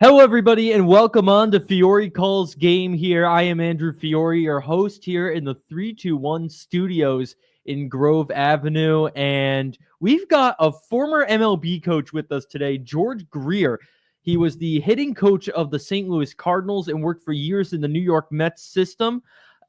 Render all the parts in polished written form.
Hello, everybody, and welcome on to Fiore Calls Game here. I am Andrew Fiore, your host here in the 321 studios in Grove Avenue. And we've got a former MLB coach with us today, George Greer. He was the hitting coach of the St. Louis Cardinals and worked for years in the New York Mets system.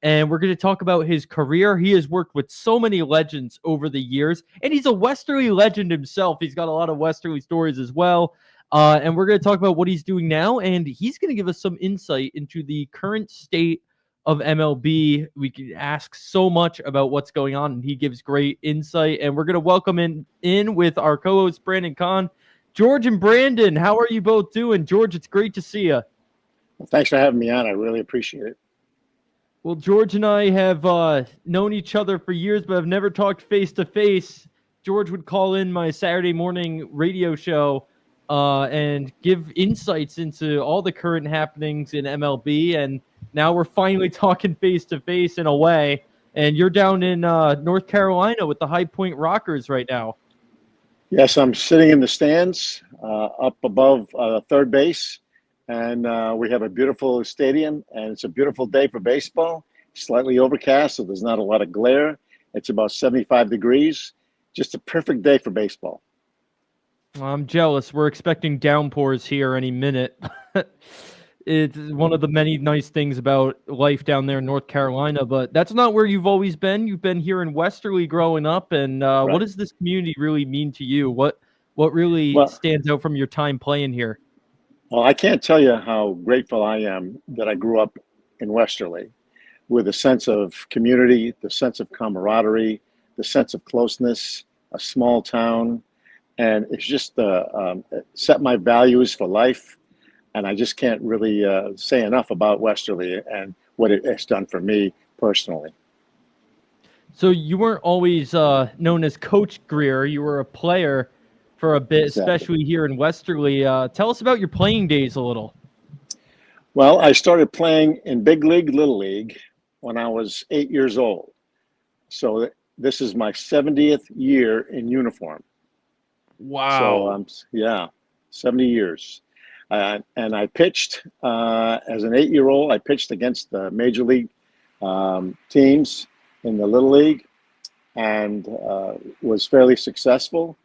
And we're going to talk about his career. He has worked with so many legends over the years, and he's a Westerly legend himself. He's got a lot of Westerly stories as well. And we're going to talk about what he's doing now, and he's going to give us some insight into the current state of MLB. We can ask so much about what's going on, and he gives great insight. And we're going to welcome in with our co-host Brandon Kahn. George and Brandon, how are you both doing? George, it's great to see you. Well, thanks for having me on. I really appreciate it. Well, George and I have known each other for years, but have never talked face to face. George would call in my Saturday morning radio show and give insights into all the current happenings in MLB. And now we're finally talking face to face in a way. And you're down in North Carolina with the High Point Rockers right now. Yes, I'm sitting in the stands up above third base, and we have a beautiful stadium, and it's a beautiful day for baseball. Slightly overcast, so there's not a lot of glare. It's about 75 degrees. Just a perfect day for baseball. I'm jealous. We're expecting downpours here any minute. It's one of the many nice things about life down there in North Carolina, but that's not where you've always been. You've been here in Westerly growing up, and Right. What does this community really mean to you? What really Well, stands out from your time playing here? well, I can't tell you how grateful I am that I grew up in Westerly with a sense of community, the sense of camaraderie, the sense of closeness, a small town, and it's just set my values for life. And I just can't really say enough about Westerly and what it has done for me personally. So you weren't always known as Coach Greer. You were a player for a bit, Exactly. especially here in Westerly. Tell us about your playing days a little. Well, I started playing in big league, little league when I was 8 years old. So this is my 70th year in uniform. So Wow. yeah, 70 years. And I pitched as an 8-year-old. I pitched against the major league teams in the little league and was fairly successful.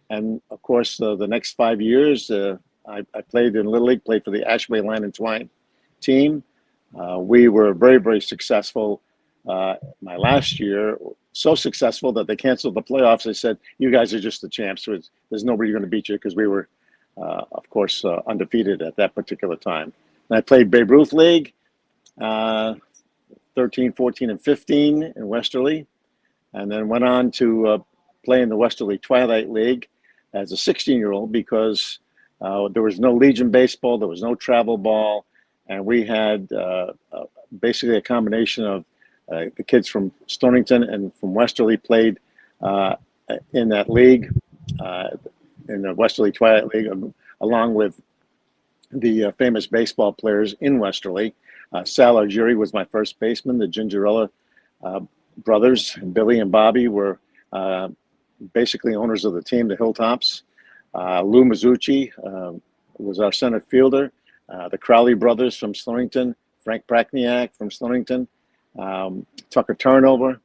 And of course, the next 5 years, I played in little league, played for the Ashway Land and Twine team. We were very, very successful. My last year, so successful that they canceled the playoffs. They said, "You guys are just the champs. There's nobody going to beat you," because we were, of course, undefeated at that particular time. And I played Babe Ruth League, uh, 13, 14, and 15 in Westerly, and then went on to play in the Westerly Twilight League as a 16-year-old because there was no Legion baseball, there was no travel ball, and we had basically a combination of the kids from Stonington and from Westerly played in that league, in the Westerly Twilight League, along with the famous baseball players in Westerly. Sal Argiri was my first baseman. The Gingerella brothers, Billy and Bobby, were basically owners of the team, the Hilltops. Lou Mazzucci was our center fielder. The Crowley brothers from Stonington, Frank Prakniak from Stonington, Tucker Turnover.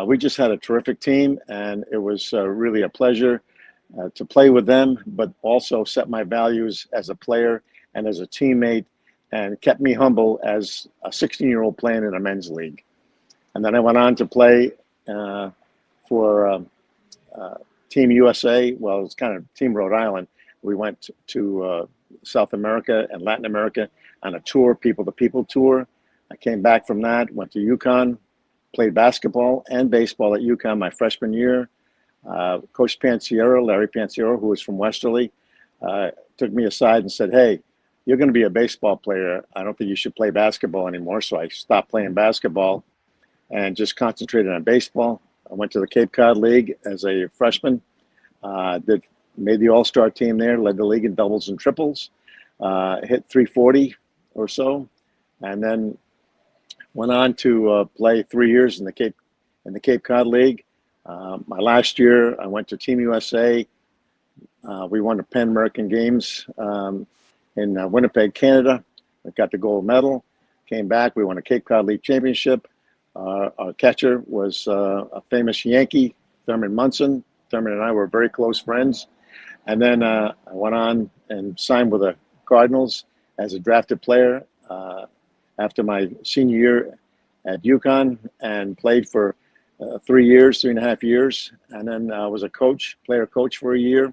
We just had a terrific team, and it was really a pleasure to play with them, but also set my values as a player and as a teammate, and kept me humble as a 16-year-old playing in a men's league. And then I went on to play for Team USA. Well, it's kind of Team Rhode Island. We went to South America and Latin America on a tour, people to people tour. I came back from that, went to UConn, played basketball and baseball at UConn my freshman year. Coach Pansiero, Larry Pansiero, who was from Westerly, took me aside and said, "Hey, you're going to be a baseball player. I don't think you should play basketball anymore." So I stopped playing basketball and just concentrated on baseball. I went to the Cape Cod League as a freshman, made the All-Star team there, led the league in doubles and triples, hit 340 or so, and then went on to play 3 years in the Cape Cod League. My last year, I went to Team USA. We won the Pan American Games in Winnipeg, Canada. I got the gold medal. Came back. We won a Cape Cod League championship. Our catcher was a famous Yankee, Thurman Munson. Thurman and I were very close friends. And then I went on and signed with the Cardinals as a drafted player after my senior year at UConn, and played for 3 years, 3.5 years. And then I was a player coach for a year.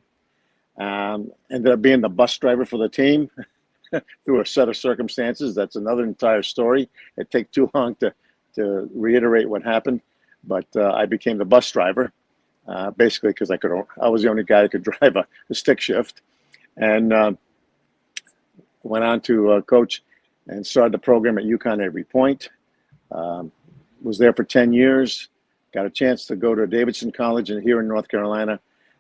Ended up being the bus driver for the team through a set of circumstances. That's another entire story. It takes too long to reiterate what happened. But I became the bus driver, basically because I was the only guy that could drive a stick shift. And went on to coach and started the program at UConn Avery Point. Was there for 10 years. Got a chance to go to Davidson College here in North Carolina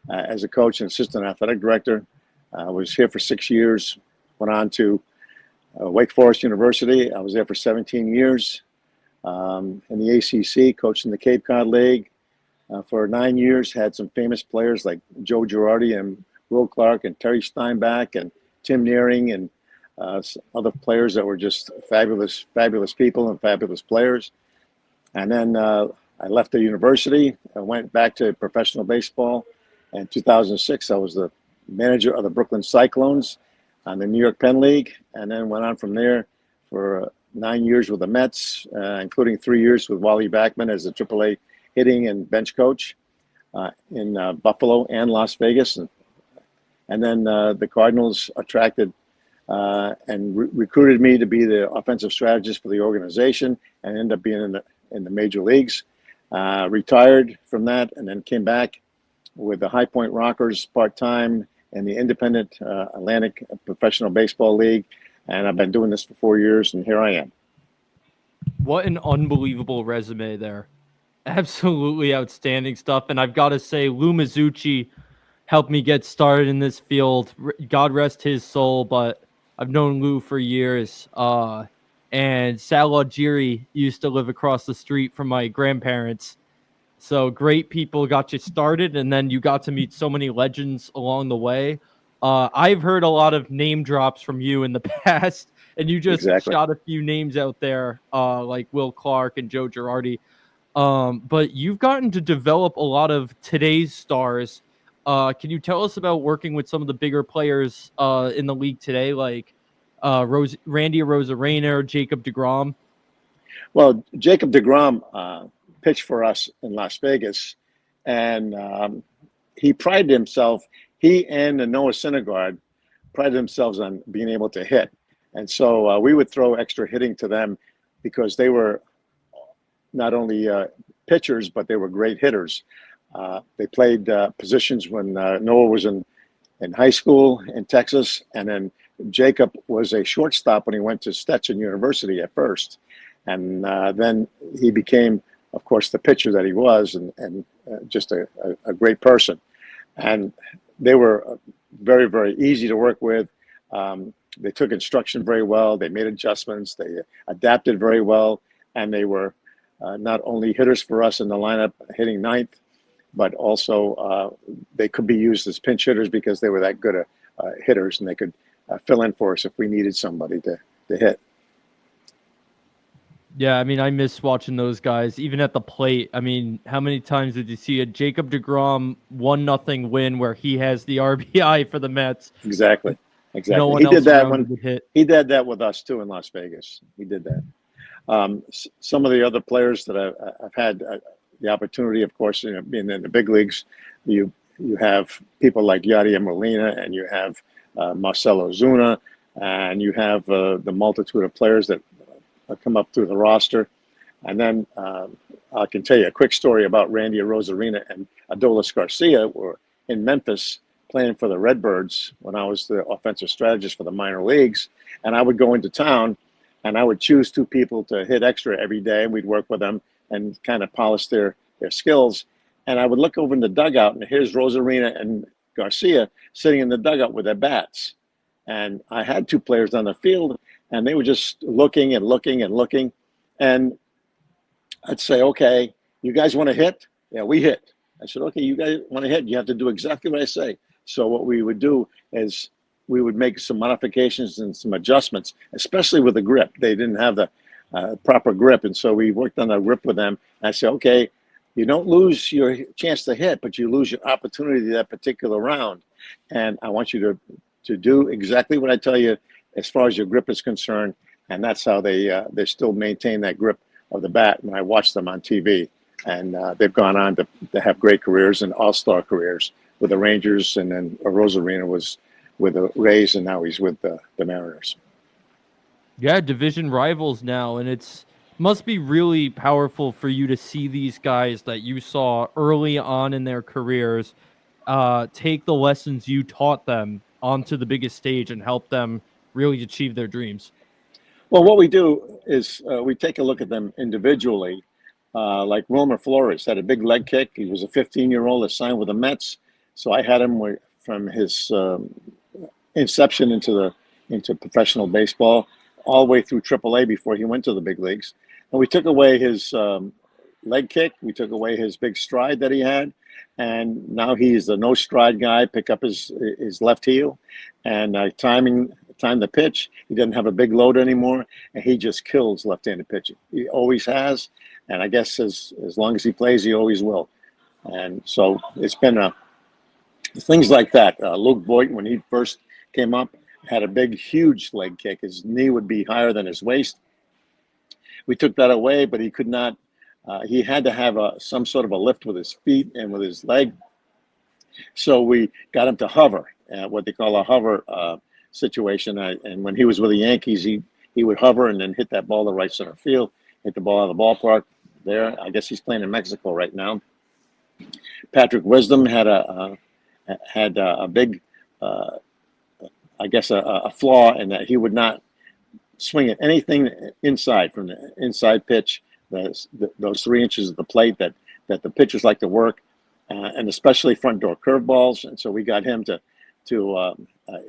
as a coach and assistant athletic director. Was here for 6 years. Went on to Wake Forest University. I was there for 17 years. In the ACC, coached in the Cape Cod League for 9 years. Had some famous players like Joe Girardi and Will Clark and Terry Steinbach and Tim Nearing and other players that were just fabulous people and fabulous players. And then I left the university. I went back to professional baseball. In 2006, I was the manager of the Brooklyn Cyclones on the New York Penn League, and then went on from there for 9 years with the Mets, including 3 years with Wally Backman as the AAA hitting and bench coach in Buffalo and Las Vegas. And then the Cardinals attracted and recruited me to be the offensive strategist for the organization, and ended up being in the major leagues. Retired from that, and then came back with the High Point Rockers part-time in the Independent Atlantic Professional Baseball League. And I've been doing this for 4 years, and here I am. What an unbelievable resume there. Absolutely outstanding stuff. And I've got to say, Lou Mizuchi helped me get started in this field. God rest his soul, but I've known Lou for years. And Sal Augiri used to live across the street from my grandparents. So great people got you started, and then you got to meet so many legends along the way. I've heard a lot of name drops from you in the past, and you just shot a few names out there, like Will Clark and Joe Girardi. But you've gotten to develop a lot of today's stars. Can you tell us about working with some of the bigger players in the league today, like Randy Arozarena or Jacob deGrom? Well, Jacob deGrom pitched for us in Las Vegas, and he prided himself. He and Noah Syndergaard prided themselves on being able to hit, and so we would throw extra hitting to them because they were not only pitchers, but they were great hitters. They played positions when Noah was in high school in Texas, and then Jacob was a shortstop when he went to Stetson University at first, and then he became, of course, the pitcher that he was, and just a great person. And they were very, very easy to work with. They took instruction very well. They made adjustments. They adapted very well. And they were not only hitters for us in the lineup hitting ninth, but also they could be used as pinch hitters because they were that good hitters, and they could fill in for us if we needed somebody to hit. Yeah, I mean, I miss watching those guys, even at the plate. I mean, how many times did you see a Jacob deGrom 1-0 win where he has the RBI for the Mets? Exactly. No one He else did that he did that with us too in Las Vegas. He did that. Some of the other players that I've had the opportunity, of course, being in the big leagues, you have people like Yadier Molina, and you have Marcelo Ozuna, and you have the multitude of players that come up through the roster. And then I can tell you a quick story about Randy Arozarena and Adolis Garcia. Were in Memphis playing for the Redbirds when I was the offensive strategist for the minor leagues. And I would go into town, and I would choose 2 people to hit extra every day, and we'd work with them and kind of polish their skills. And I would look over in the dugout, and here's Arozarena and Garcia sitting in the dugout with their bats. And I had 2 players on the field, and they were just looking and looking and looking. And I'd say, okay, you guys want to hit? Yeah, we hit. I said, okay, you guys want to hit? You have to do exactly what I say. So what we would do is we would make some modifications and some adjustments, especially with the grip. They didn't have the proper grip, and so we worked on the grip with them. And I said, okay, you don't lose your chance to hit, but you lose your opportunity that particular round. And I want you to do exactly what I tell you as far as your grip is concerned. And that's how they still maintain that grip of the bat when I watch them on TV. And they've gone on to have great careers and all-star careers with the Rangers, and then Rosarina was with the Rays, and now he's with the Mariners. Yeah, division rivals now, and it's must be really powerful for you to see these guys that you saw early on in their careers take the lessons you taught them onto the biggest stage and help them really achieve their dreams. Well, what we do is we take a look at them individually. Like Wilmer Flores had a big leg kick. He was a 15-year-old that signed with the Mets. So I had him from his inception into professional baseball all the way through AAA before he went to the big leagues. And we took away his leg kick. We took away his big stride that he had. And now he's the no stride guy, pick up his left heel and time the pitch. He doesn't have a big load anymore, and he just kills left-handed pitching. He always has, and I guess as long as he plays, he always will. And so it's been things like that. Luke Voigt, when he first came up, had a big, huge leg kick. His knee would be higher than his waist. We took that away, but he could not. He had to have some sort of a lift with his feet and with his leg. So we got him to hover, what they call a hover situation. And when he was with the Yankees, he would hover and then hit that ball to right center field, hit the ball out of the ballpark there. I guess he's playing in Mexico right now. Patrick Wisdom had a big, I guess, a flaw in that he would not swing at anything inside from the inside pitch, those 3 inches of the plate that the pitchers like to work, and especially front door curveballs. And so we got him to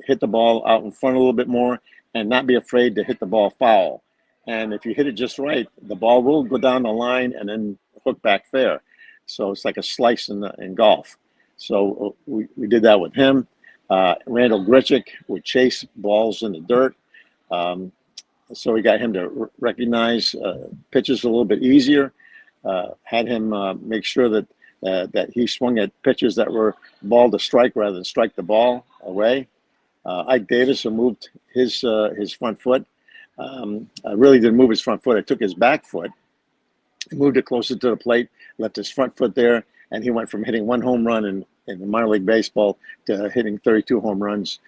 hit the ball out in front a little bit more and not be afraid to hit the ball foul. And if you hit it just right, the ball will go down the line and then hook back fair. So it's like a slice in golf. So we did that with him. Randall Grichuk would chase balls in the dirt. So we got him to recognize pitches a little bit easier. Had him make sure that he swung at pitches that were ball to strike rather than strike the ball away. Ike Davis moved his front foot. I really didn't move his front foot. I took his back foot, moved it closer to the plate, left his front foot there, and he went from hitting 1 home run in the minor league baseball to hitting 32 home runs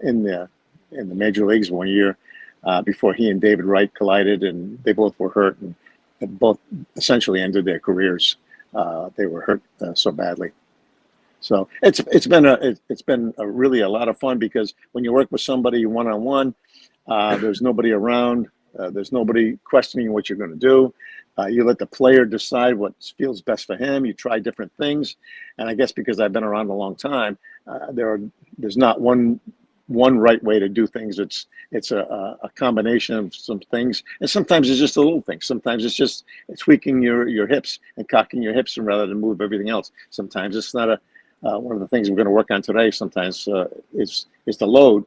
in the major leagues one year before he and David Wright collided, and they both were hurt and both essentially ended their careers. They were hurt so badly. So it's been really a lot of fun, because when you work with somebody one-on-one, there's nobody around. There's nobody questioning what you're going to do. You let the player decide what feels best for him. You try different things, and I guess because I've been around a long time, there's not one right way to do things. It's a combination of some things, and sometimes it's just a little thing. Sometimes it's just tweaking your hips and cocking your hips rather than move everything else. Sometimes it's not one of the things we're going to work on today. Sometimes it's the load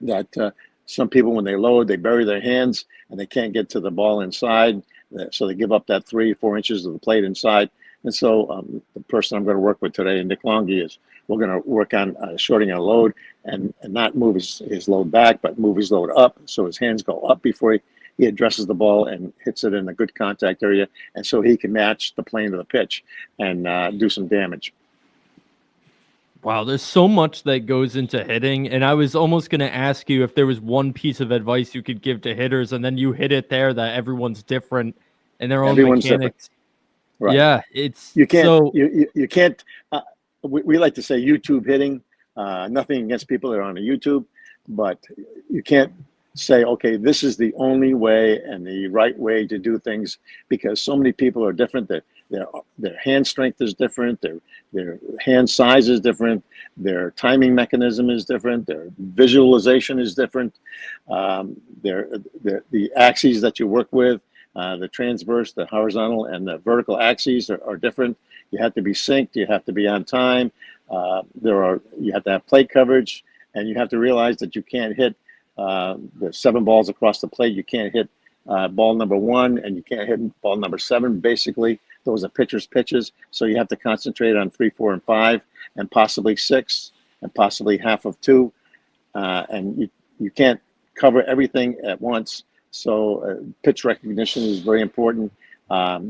that some people, when they load, they bury their hands and they can't get to the ball inside. So they give up that 3-4 inches of the plate inside. And so the person I'm going to work with today, Nick Longy, is we're going to work on shorting our load and not move his load back, but move his load up so his hands go up before he addresses the ball and hits it in a good contact area, and so he can match the plane of the pitch and do some damage. Wow, there's so much that goes into hitting, and I was almost going to ask you if there was one piece of advice you could give to hitters, and then you hit it there that everyone's different in their own mechanics. Right. Yeah, you can't. We like to say YouTube hitting. Nothing against people that are on the YouTube, but you can't say, okay, this is the only way and the right way to do things, because so many people are different. Their hand strength is different. Their hand size is different. Their timing mechanism is different. Their visualization is different. The axes that you work with, the transverse, the horizontal, and the vertical axes are different. You have to be synced. You have to be on time. You have to have plate coverage, and you have to realize that you can't hit the 7 balls across the plate. You can't hit ball number 1, and you can't hit ball number 7. Basically, those are pitchers' pitches. So you have to concentrate on 3, 4, and 5, and possibly 6, and possibly half of 2. And you can't cover everything at once. So pitch recognition is very important.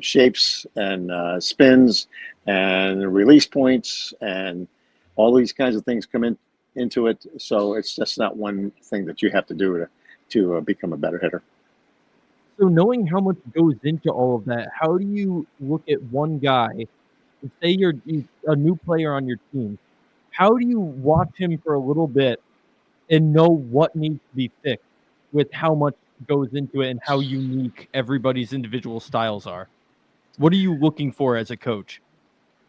Shapes and spins and release points and all these kinds of things come into it. So it's just not one thing that you have to do to become a better hitter. So knowing how much goes into all of that, how do you look at one guy, and say you're a new player on your team, how do you watch him for a little bit and know what needs to be fixed with how much goes into it and how unique everybody's individual styles are? What are you looking for as a coach?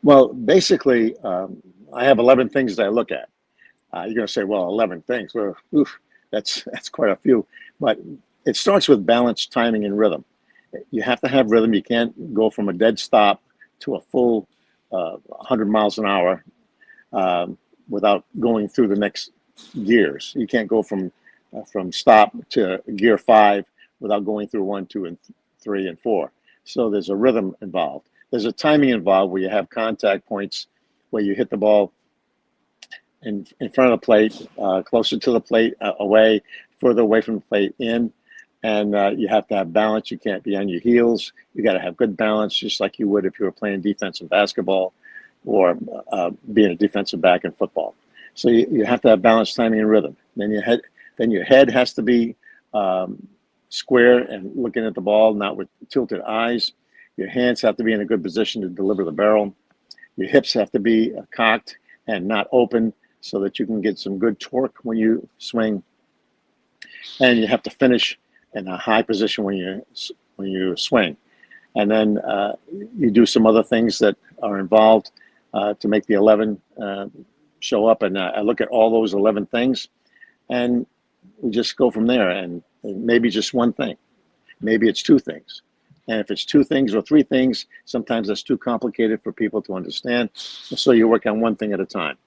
Well, basically, I have 11 things that I look at. You're going to say, well, 11 things. Well, oof, that's quite a few. But it starts with balance, timing, and rhythm. You have to have rhythm. You can't go from a dead stop to a full 100 miles an hour without going through the next gears. You can't go from stop to gear 5 without going through 1, 2, and 3, and 4. So there's a rhythm involved. There's a timing involved where you have contact points where you hit the ball in front of the plate, closer to the plate, away, further away from the plate, in. And you have to have balance. You can't be on your heels. You got to have good balance, just like you would if you were playing defensive basketball or being a defensive back in football. So you have to have balance, timing, and rhythm. Then your head has to be square and looking at the ball, not with tilted eyes. Your hands have to be in a good position to deliver the barrel. Your hips have to be cocked and not open so that you can get some good torque when you swing. And you have to finish in a high position when you swing. And then you do some other things that are involved to make the 11 show up. And I look at all those 11 things, and we just go from there. And maybe just one thing. Maybe it's 2 things. And if it's 2 things or 3 things, sometimes that's too complicated for people to understand. So you work on one thing at a time,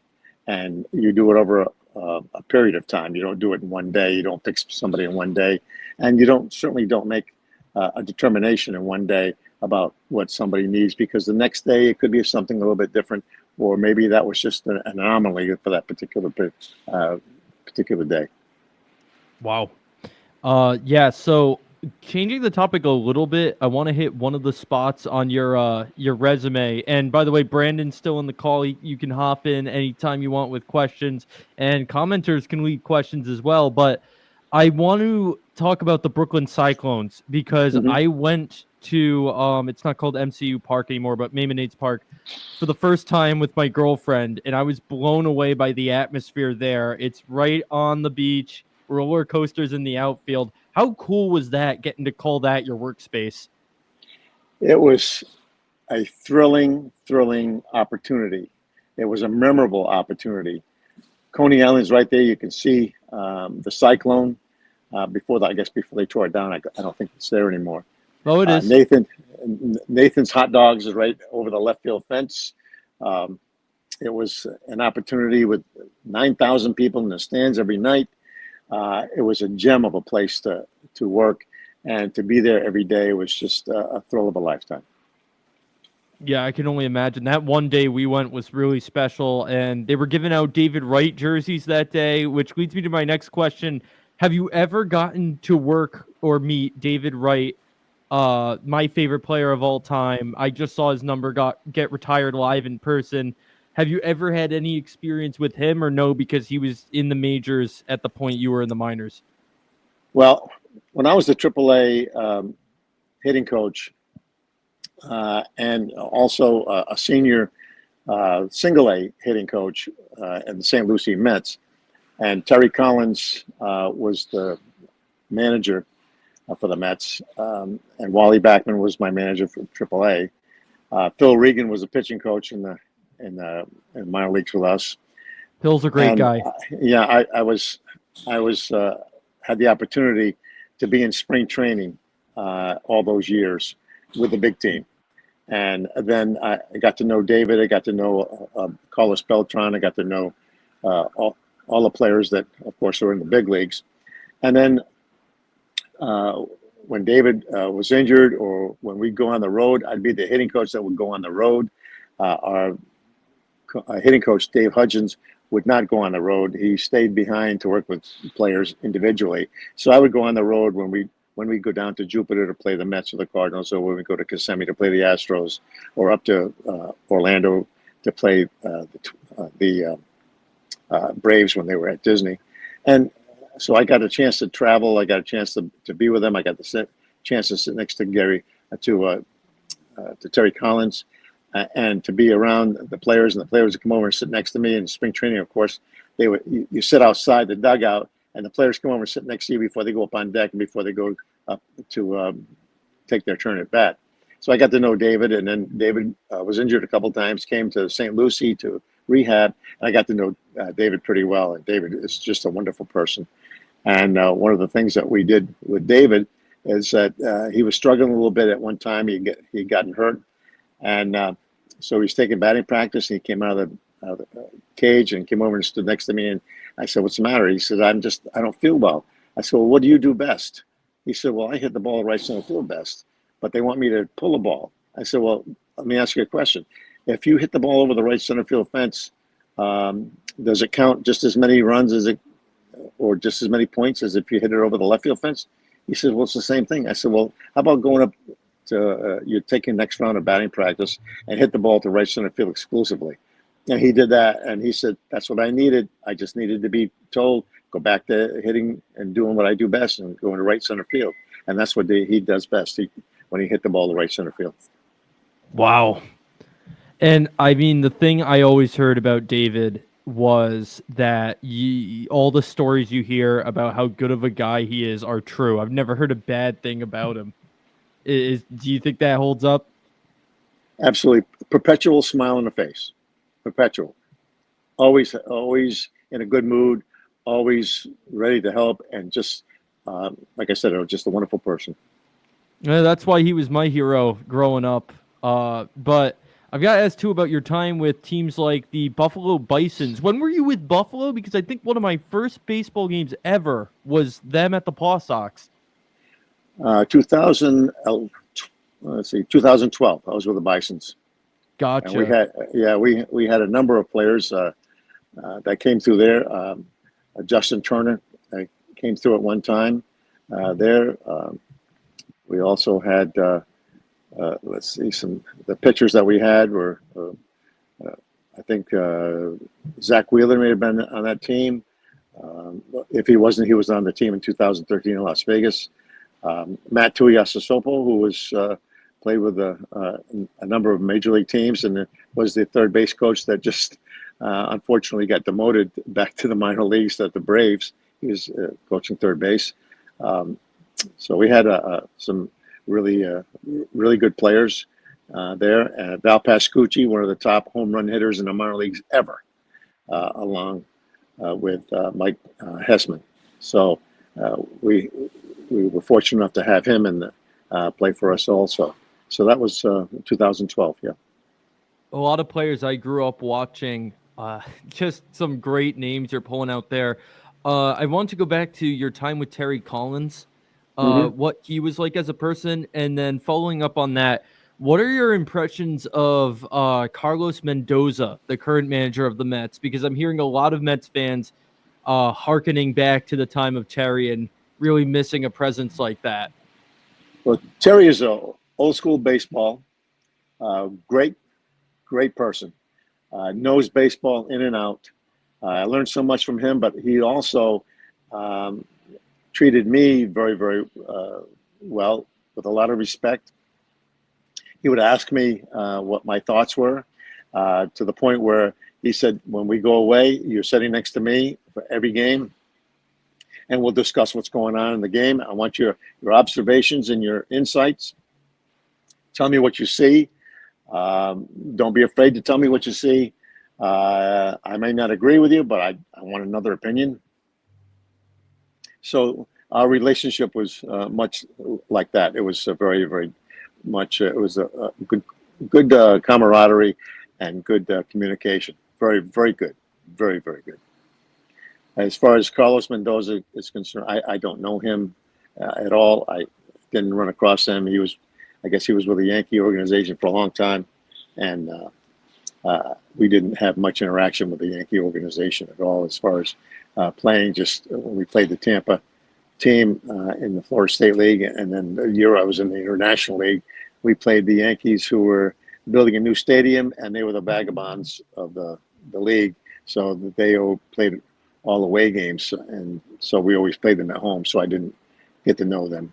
and you do it over a period of time. You don't do it in one day. You don't fix somebody in one day, and you certainly don't make a determination in one day about what somebody needs, because the next day it could be something a little bit different, or maybe that was just an anomaly for that particular day. Wow. Yeah, so changing the topic a little bit, I want to hit one of the spots on your resume. And by the way, Brandon's still in the call. You can hop in anytime you want with questions, and commenters can leave questions as well. But I want to talk about the Brooklyn Cyclones because I went to it's not called MCU Park anymore, but Maymonades Park for the first time with my girlfriend, and I was blown away by the atmosphere there. It's right on the beach, roller coasters in the outfield. How cool was that, getting to call that your workspace? It was a thrilling opportunity. It was a memorable opportunity. Coney Island's right there. You can see the Cyclone before they tore it down. I don't think it's there anymore. Oh, it is. Nathan's Hot Dogs is right over the left field fence. It was an opportunity with 9,000 people in the stands every night. It was a gem of a place to work, and to be there every day was just a thrill of a lifetime. Yeah, I can only imagine. That one day we went was really special, and they were giving out David Wright jerseys that day, which leads me to my next question. Have you ever gotten to work or meet David Wright, my favorite player of all time? I just saw his number get retired live in person. Have you ever had any experience with him, or no, because he was in the majors at the point you were in the minors? Well, when I was the AAA hitting coach and also a senior single A hitting coach in the St. Lucie Mets, and Terry Collins was the manager for the Mets, and Wally Backman was my manager for AAA. Phil Regan was a pitching coach in minor leagues with us. Phil's a great guy. Yeah, I had the opportunity to be in spring training all those years with the big team, and then I got to know David. I got to know Carlos Beltran. I got to know all all the players that, of course, are in the big leagues. And then when David was injured, or when we'd go on the road, I'd be the hitting coach that would go on the road. Our hitting coach, Dave Hudgens, would not go on the road. He stayed behind to work with players individually. So I would go on the road when we go down to Jupiter to play the Mets or the Cardinals, or when we go to Kissimmee to play the Astros, or up to Orlando to play the Braves when they were at Disney. And so I got a chance to travel. I got a chance to be with them. I got the chance to sit next to to Terry Collins, and to be around the players, and the players would come over and sit next to me in spring training. Of course, you sit outside the dugout, and the players come over and sit next to you before they go up on deck and before they go up to take their turn at bat. So I got to know David, and then David was injured a couple of times, came to St. Lucie to rehab, and I got to know David pretty well. And David is just a wonderful person. And one of the things that we did with David is that he was struggling a little bit at one time. He'd gotten hurt, and so he was taking batting practice. And he came out of the cage and came over and stood next to me. And I said, "What's the matter?" He said, I don't feel well." I said, "Well, what do you do best?" He said, "Well, I hit the ball right center field best, but they want me to pull the ball." I said, "Well, let me ask you a question. If you hit the ball over the right center field fence, does it count just as many runs or just as many points as if you hit it over the left field fence?" He said, "Well, it's the same thing." I said, "Well, how about going up to you're taking next round of batting practice and hit the ball to right center field exclusively?" And he did that, and he said, "That's what I needed. I just needed to be told, go back to hitting and doing what I do best and going to right center field." And that's what he does best, when he hit the ball to right center field. Wow. And I mean, the thing I always heard about David was that all the stories you hear about how good of a guy he is are true. I've never heard a bad thing about him. Do you think that holds up? Absolutely. Perpetual smile on the face. Perpetual. Always in a good mood, always ready to help, and just, like I said, just a wonderful person. Yeah, that's why he was my hero growing up. But I've got to ask, too, about your time with teams like the Buffalo Bisons. When were you with Buffalo? Because I think one of my first baseball games ever was them at the Paw Sox. 2012. I was with the Bisons. Gotcha. And we had a number of players that came through there. Justin Turner came through at one time there. We also had, let's see, the pitchers that we had were, I think Zach Wheeler may have been on that team. If he wasn't, he was on the team in 2013 in Las Vegas. Matt Tuiasosopo, who was played with a number of major league teams and was the third base coach that just unfortunately got demoted back to the minor leagues at the Braves. He was coaching third base. So we had some really good players there. Val Pascucci, one of the top home run hitters in the minor leagues ever, along with Mike Hessman. So we were fortunate enough to have him and play for us also. So that was 2012, yeah. A lot of players I grew up watching, just some great names you're pulling out there. I want to go back to your time with Terry Collins, what he was like as a person, and then following up on that, what are your impressions of Carlos Mendoza, the current manager of the Mets? Because I'm hearing a lot of Mets fans hearkening back to the time of Terry and really missing a presence like that. Well, Terry is a old school baseball, great person, knows baseball in and out. I learned so much from him, but he also treated me very, very well, with a lot of respect. He would ask me what my thoughts were, to the point where he said, "When we go away, you're sitting next to me for every game, and we'll discuss what's going on in the game. I want your observations and your insights. Tell me what you see. Don't be afraid to tell me what you see. I may not agree with you, but I want another opinion." So our relationship was much like that. It was very, very much. It was a good camaraderie and good communication. Very, very good. Very, very good. As far as Carlos Mendoza is concerned, I don't know him at all. I didn't run across him. I guess he was with the Yankee organization for a long time, and we didn't have much interaction with the Yankee organization at all as far as playing. Just when we played the Tampa team in the Florida State League, and then the year I was in the International League, we played the Yankees, who were building a new stadium, and they were the vagabonds of the league, so that they played all away games, and so we always played them at home. So I didn't get to know them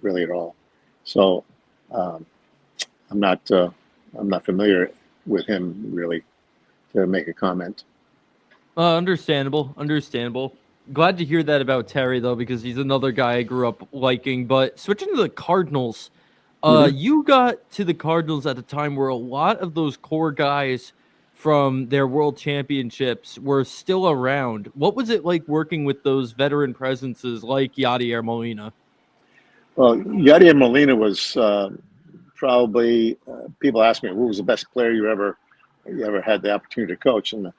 really at all. So I'm not familiar with him really to make a comment. Understandable. Glad to hear that about Terry, though, because he's another guy I grew up liking. But switching to the Cardinals, you got to the Cardinals at a time where a lot of those core guys from their world championships were still around. What was it like working with those veteran presences like Yadier Molina? Well, Yadier Molina was probably, people ask me, who was the best player you ever had the opportunity to coach? And the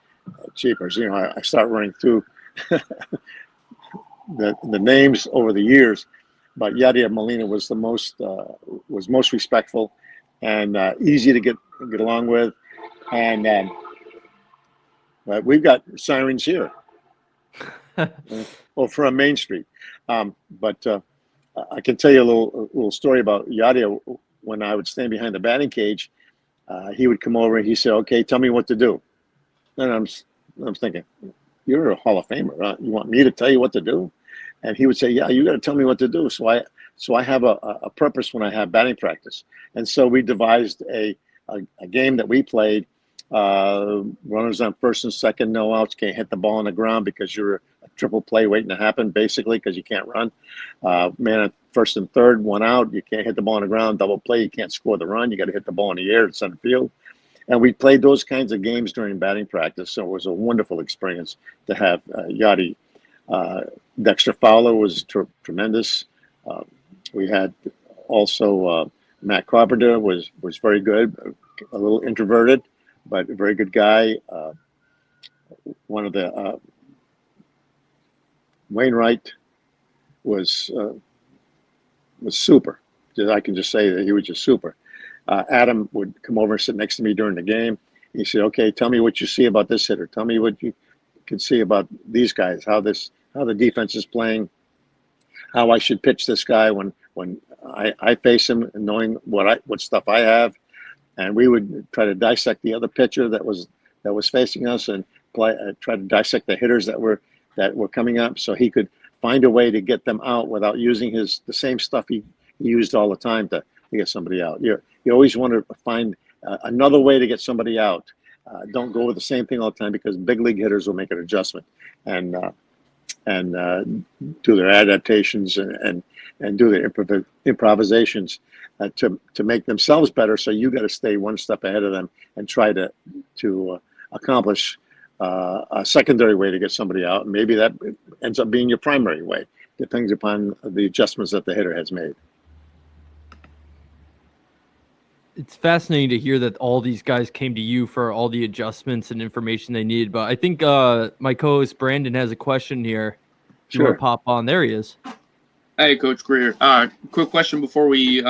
Cheapers, I start running through the names over the years, but Yadier Molina was the most respectful and easy to get along with, and we've got sirens here, from Main Street, but I can tell you a little story about Yadier. When I would stand behind the batting cage, he would come over and he said, "Okay, tell me what to do." And I'm thinking, "You're a Hall of Famer, huh? You want me to tell you what to do?" And he would say, "Yeah, you got to tell me what to do." So I have a purpose when I have batting practice. And so we devised a game that we played. Runners on first and second, no outs, can't hit the ball on the ground because you're a triple play waiting to happen, basically, because you can't run. Man at first and third, one out, you can't hit the ball on the ground. Double play, you can't score the run. You got to hit the ball in the air at center field. And we played those kinds of games during batting practice. So it was a wonderful experience to have Yachty. Dexter Fowler was tremendous. We had also Matt Carpenter was very good, a little introverted, but a very good guy. One of the Wainwright was super. I can just say that he was just super. Adam would come over and sit next to me during the game. He said, "Okay, tell me what you see about this hitter. Tell me what you can see about these guys. How the defense is playing. How I should pitch this guy when I face him, and knowing what stuff I have." And we would try to dissect the other pitcher that was facing us, and try to dissect the hitters that were coming up, so he could find a way to get them out without using the same stuff he used all the time to get somebody out. You always want to find another way to get somebody out. Don't go with the same thing all the time, because big league hitters will make an adjustment and do their adaptations and do their improvisations to make themselves better. So you got to stay one step ahead of them and try to accomplish a secondary way to get somebody out. And maybe that ends up being your primary way, depending upon the adjustments that the hitter has made. It's fascinating to hear that all these guys came to you for all the adjustments and information they needed. But I think my co-host Brandon has a question here. Sure. You want to pop on? There he is. Hey, Coach Greer. Quick question before we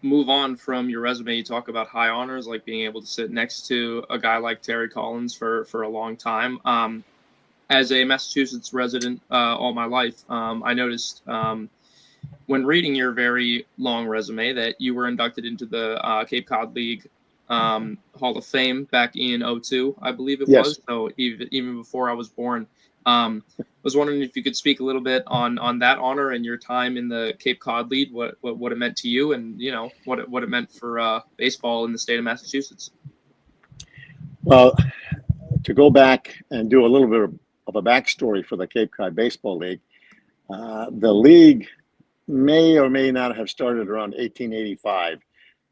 move on from your resume. You talk about high honors, like being able to sit next to a guy like Terry Collins for a long time. As a Massachusetts resident all my life, I noticed when reading your very long resume that you were inducted into the Cape Cod League Hall of Fame back in 2002, I believe it was. So even before I was born. Was wondering if you could speak a little bit on that honor and your time in the Cape Cod League, what it meant to you, and what it meant for baseball in the state of Massachusetts. Well, to go back and do a little bit of a backstory for the Cape Cod Baseball League, the league may or may not have started around 1885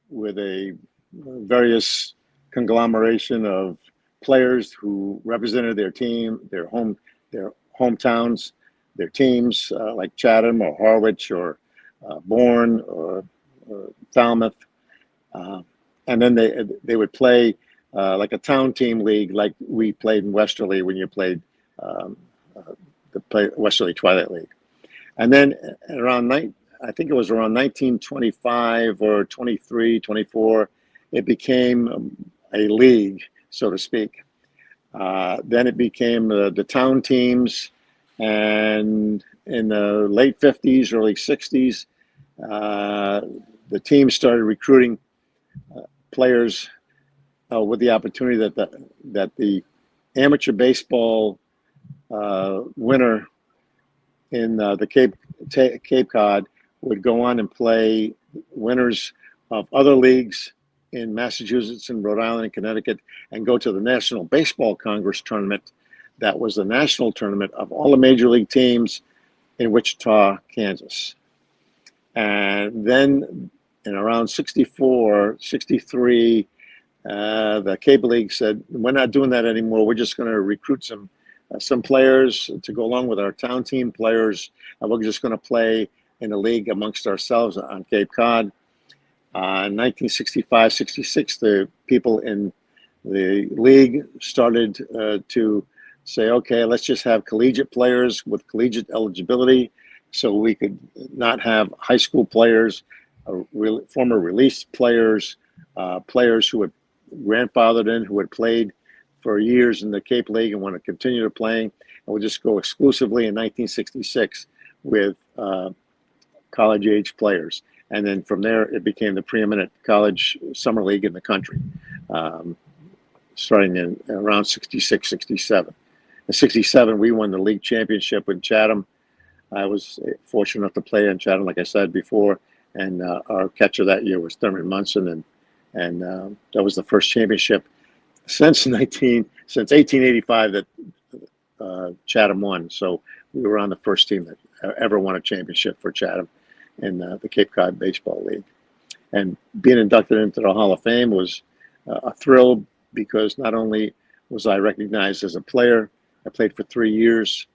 with a various conglomeration of players who represented their team, their hometowns, their teams, like Chatham or Harwich or Bourne or Falmouth, and then they would play like a town team league, like we played in Westerly when you played Westerly Twilight League. And then I think it was around 1925 or 23, 24, it became a league, so to speak. Then it became the town teams, and in the late 50s, early 60s, the team started recruiting players with the opportunity that the amateur baseball winner in the Cape Cod would go on and play winners of other leagues in Massachusetts and Rhode Island and Connecticut, and go to the National Baseball Congress tournament. That was the national tournament of all the major league teams in Wichita, Kansas. And then in around 64, 63, the Cable League said, we're not doing that anymore. We're just going to recruit some players to go along with our town team players. And we're just going to play in the league amongst ourselves on Cape Cod. In 1965, 66, the people in the league started to say, okay, let's just have collegiate players with collegiate eligibility, so we could not have high school players, former released players, players who had grandfathered in, who had played for years in the Cape League and want to continue to playing. And we'll just go exclusively in 1966 with college-age players. And then from there, it became the preeminent college summer league in the country, starting in around 66, 67. In 67, we won the league championship with Chatham. I was fortunate enough to play in Chatham, like I said before, and our catcher that year was Thurman Munson, and that was the first championship since 1885 that Chatham won. So we were on the first team that ever won a championship for Chatham in the Cape Cod Baseball League. And being inducted into the Hall of Fame was a thrill, because not only was I recognized as a player, I played for 3 years,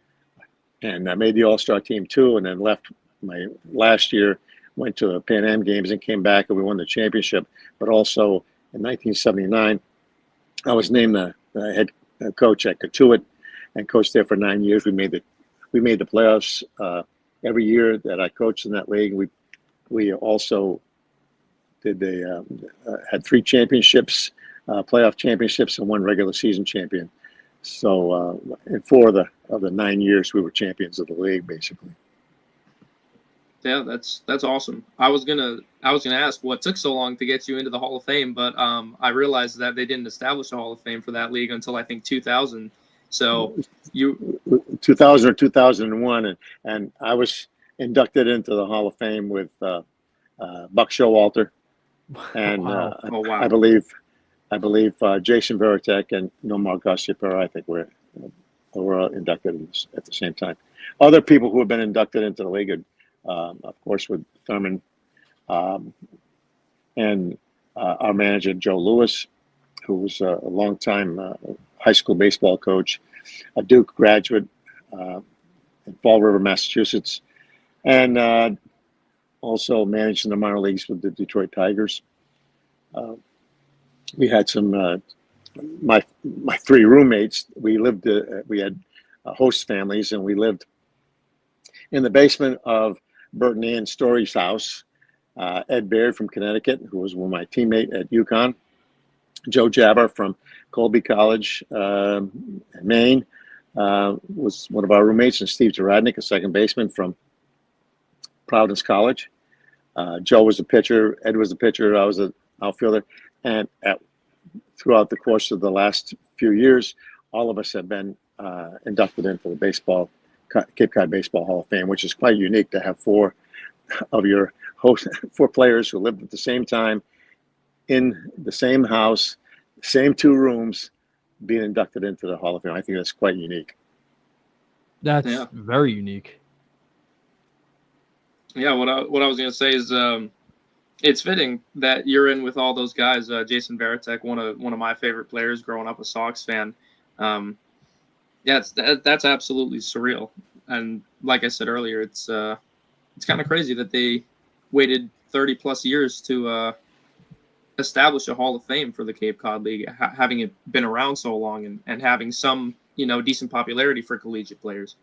and I made the All-Star team too, and then left my last year, went to the Pan Am Games and came back, and we won the championship. But also in 1979, I was named the head coach at Cotuit and coached there for 9 years. We made the playoffs every year that I coached in that league. We also had 3 championships, playoff championships, and 1 regular season champion. So in 4 of the 9 years, we were champions of the league, basically. Yeah, that's awesome. I was gonna ask what took so long to get you into the Hall of Fame, but I realized that they didn't establish a Hall of Fame for that league until I think 2000. So 2000 or 2001, and I was inducted into the Hall of Fame with Buck Showalter, and wow. I believe Jason Veritek and Nomar Garcia-Pera, I think were inducted at the same time. Other people who have been inducted into the league, of course, with Thurman, and our manager Joe Lewis, who was a longtime high school baseball coach, a Duke graduate in Fall River, Massachusetts, and also managed in the minor leagues with the Detroit Tigers. We had some my 3 roommates. We had host families, and we lived in the basement of Bert and Ann Story's house. Ed Baird from Connecticut, who was my teammate at UConn. Joe Jabber from Colby College, Maine, was one of our roommates, and Steve Zaradnik, a second baseman from Providence College. Joe was a pitcher, Ed was a pitcher, I was an outfielder, and throughout the course of the last few years, all of us have been inducted into the Cape Cod Baseball Hall of Fame, which is quite unique to have 4 of your 4 players who lived at the same time in the same house, same 2 rooms, being inducted into the Hall of Fame. I think that's quite unique. That's very unique. Yeah, what I was going to say is it's fitting that you're in with all those guys. Jason Veritek, one of my favorite players growing up, a Sox fan. That's absolutely surreal. And like I said earlier, it's kind of crazy that they waited 30 plus years to establish a Hall of Fame for the Cape Cod League, having it been around so long and having some decent popularity for collegiate players.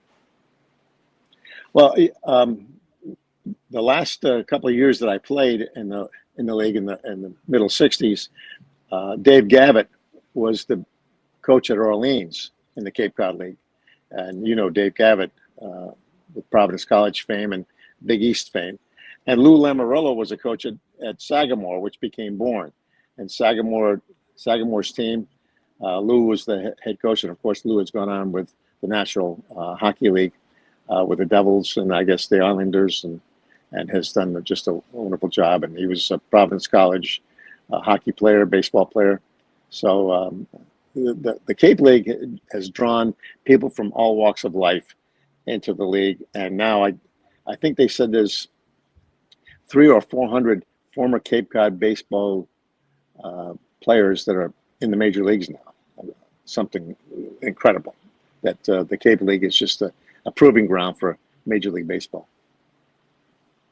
Well, the last couple of years that I played in the league in the middle '60s, Dave Gavitt was the coach at Orleans in the Cape Cod League, and Dave Gavitt, with Providence College fame and Big East fame, and Lou Lamoriello was a coach at Sagamore, which became Bourne, and Sagamore's team. Lou was the head coach, and of course Lou has gone on with the National Hockey League with the Devils and I guess the Islanders, and has done just a wonderful job. And he was a Providence College hockey player, baseball player. So the Cape League has drawn people from all walks of life into the league, and now I think they said there's 300 or 400 former Cape Cod baseball players that are in the major leagues now. Something incredible that the Cape League is just a proving ground for Major League Baseball.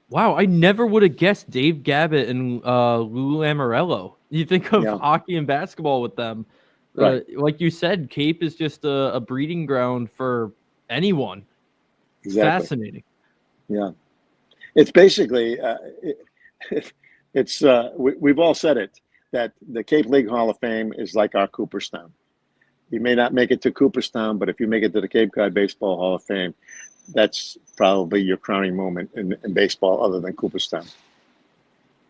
Wow, I never would have guessed Dave Gavitt and Lou Lamoriello. You think of hockey and basketball with them. Right. Like you said, Cape is just a breeding ground for anyone. Exactly. Fascinating. Yeah. It's basically, we've all said it, that the Cape League Hall of Fame is like our Cooperstown. You may not make it to Cooperstown, but if you make it to the Cape Cod Baseball Hall of Fame, that's probably your crowning moment in baseball other than Cooperstown.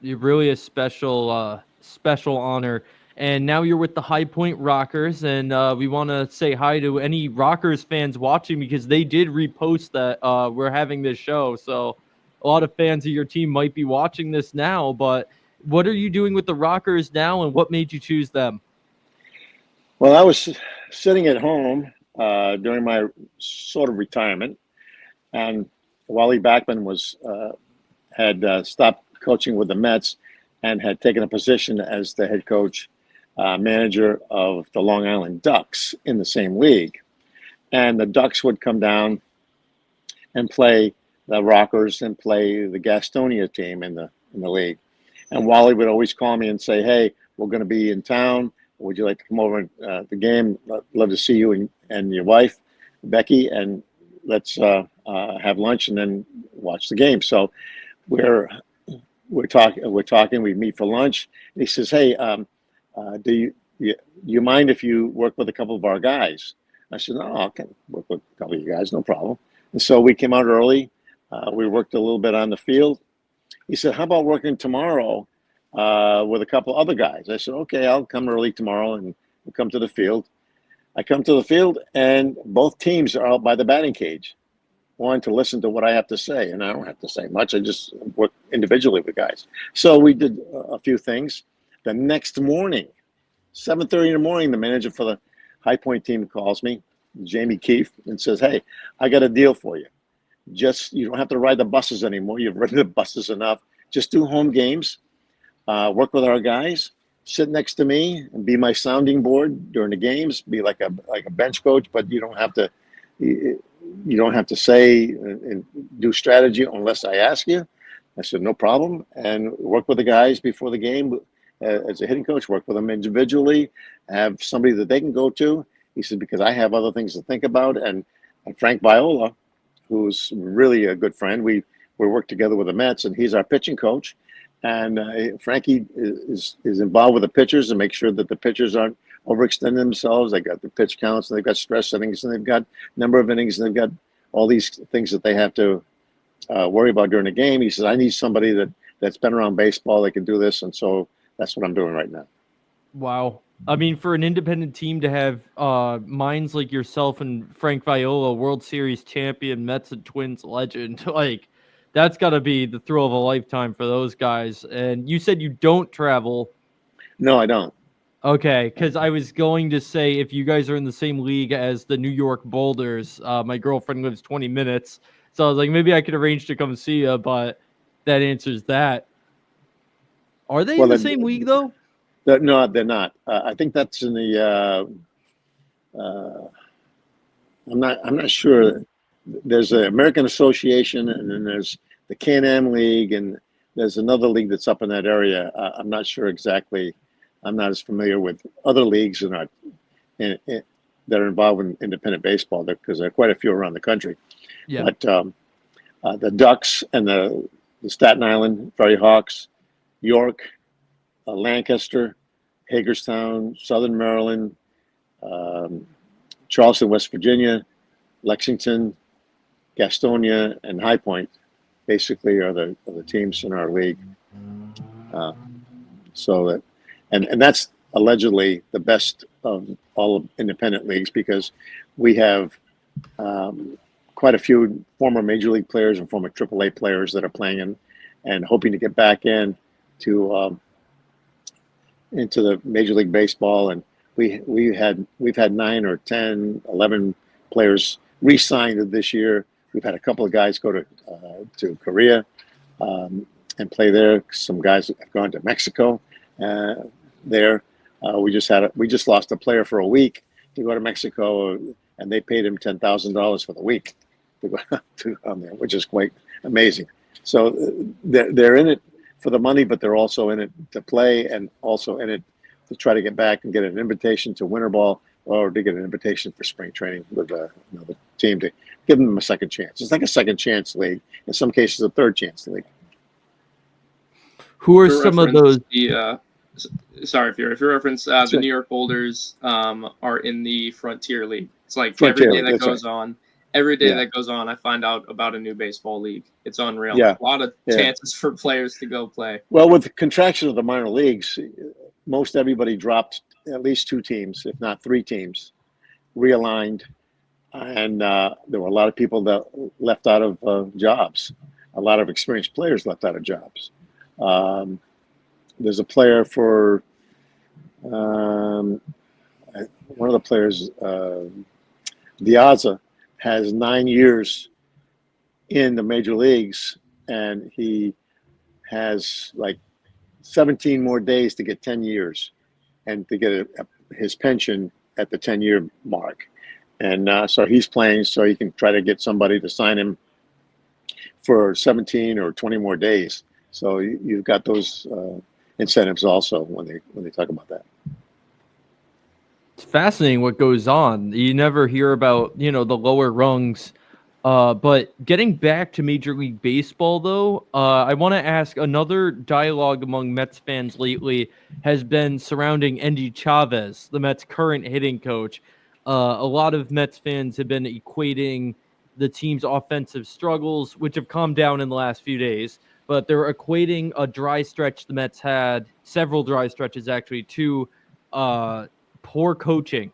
You're really a special honor. And now you're with the High Point Rockers, and we want to say hi to any Rockers fans watching because they did repost that we're having this show. So a lot of fans of your team might be watching this now, but what are you doing with the Rockers now, and what made you choose them? Well, I was sitting at home during my sort of retirement, and Wally Backman had stopped coaching with the Mets and had taken a position as the head coach, manager of the Long Island Ducks in the same league. And the Ducks would come down and play the Rockers and play the Gastonia team in the league. And Wally would always call me and say, "Hey, we're going to be in town. Would you like to come over the game? Love to see you and your wife, Becky, and let's have lunch and then watch the game." So we're talking. We meet for lunch. And he says, "Hey, do you mind if you work with a couple of our guys?" I said, "No, I can work with a couple of you guys, no problem." And so we came out early. We worked a little bit on the field. He said, "How about working tomorrow with a couple other guys?" I said, "Okay, I'll come early tomorrow and we'll come to the field." I come to the field and both teams are out by the batting cage, wanting to listen to what I have to say. And I don't have to say much. I just work individually with guys. So we did a few things. The next morning, 7:30 in the morning, the manager for the High Point team calls me, Jamie Keefe, and says, "Hey, I got a deal for you. You don't have to ride the buses anymore. You've ridden the buses enough. Just do home games, work with our guys, sit next to me and be my sounding board during the games, be like a bench coach, but you don't have to say and do strategy unless I ask you." I said, "No problem." And work with the guys before the game as a hitting coach, work with them individually, have somebody that they can go to. He said, "Because I have other things to think about." And Frank Viola, who's really a good friend, we work together with the Mets, and he's our pitching coach. And Frankie is involved with the pitchers and make sure that the pitchers aren't overextending themselves. They got the pitch counts, and they've got stress settings, and they've got number of innings, and they've got all these things that they have to worry about during the game. He says, "I need somebody that's been around baseball that can do this," and so that's what I'm doing right now. Wow. I mean, for an independent team to have minds like yourself and Frank Viola, World Series champion, Mets and Twins legend, like that's got to be the thrill of a lifetime for those guys. And you said you don't travel. No, I don't. Okay, because I was going to say if you guys are in the same league as the New York Boulders, my girlfriend lives 20 minutes. So I was like, maybe I could arrange to come see you, but that answers that. Are they in the same league, though? No, they're not. I think that's in the. I'm not sure. There's the American Association, and then there's the Can-Am League, and there's another league that's up in that area. I'm not sure exactly. I'm not as familiar with other leagues that are involved in independent baseball because there are quite a few around the country. Yeah. But the Ducks and the Staten Island Ferry Hawks, York, Lancaster, Hagerstown, Southern Maryland, Charleston, West Virginia, Lexington, Gastonia, and High Point basically are the teams in our league. So that, and that's allegedly the best of all of independent leagues, because we have quite a few former major league players and former AAA players that are playing in and hoping to get back in to into the Major League Baseball. And we've had 9 or 10, 11 players re-signed this year. We've had a couple of guys go to Korea and play there. Some guys have gone to Mexico there. We just lost a player for a week to go to Mexico, and they paid him $10,000 for the week to go there, which is quite amazing. So they're in it for the money, but they're also in it to play, and also in it to try to get back and get an invitation to winter ball, or to get an invitation for spring training with another team to give them a second chance. It's like a second chance league. In some cases, a third chance league. Who are some of those? Sorry, if you reference the New York Boulders are in the Frontier League. It's like every day that goes on. Every day that goes on, I find out about a new baseball league. It's unreal. Yeah. A lot of chances for players to go play. Well, with the contraction of the minor leagues, most everybody dropped at least 2 teams, if not 3 teams, realigned. And there were a lot of people that left out of jobs. A lot of experienced players left out of jobs. There's a player for one of the players, Diaza, has 9 years in the major leagues, and he has like 17 more days to get 10 years and to get his pension at the 10-year mark. And so he's playing so he can try to get somebody to sign him for 17 or 20 more days. So you've got those incentives also when they talk about that. It's fascinating what goes on. You never hear about, the lower rungs. But getting back to Major League Baseball, though, I want to ask, another dialogue among Mets fans lately has been surrounding Endy Chavez, the Mets' current hitting coach. A lot of Mets fans have been equating the team's offensive struggles, which have calmed down in the last few days, but they're equating a dry stretch the Mets had, several dry stretches actually, to poor coaching,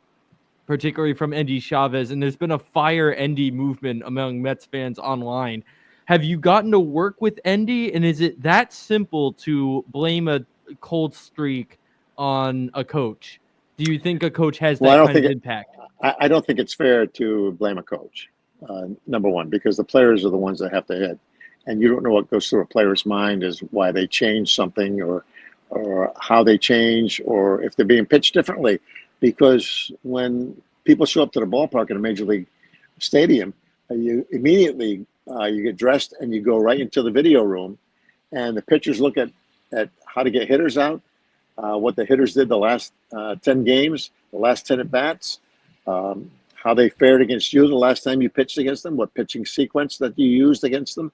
particularly from Endy Chavez. And there's been a fire Endy movement among Mets fans online. Have you gotten to work with Endy, and is it that simple to blame a cold streak on a coach? Do you think a coach has that kind of impact? I don't think it's fair to blame a coach, number one, because the players are the ones that have to hit. And you don't know what goes through a player's mind is why they change something, or how they change, or if they're being pitched differently. Because when people show up to the ballpark in a major league stadium, you immediately you get dressed and you go right into the video room, and the pitchers look at how to get hitters out, what the hitters did the last 10 games, the last 10 at bats, how they fared against you the last time you pitched against them, what pitching sequence that you used against them,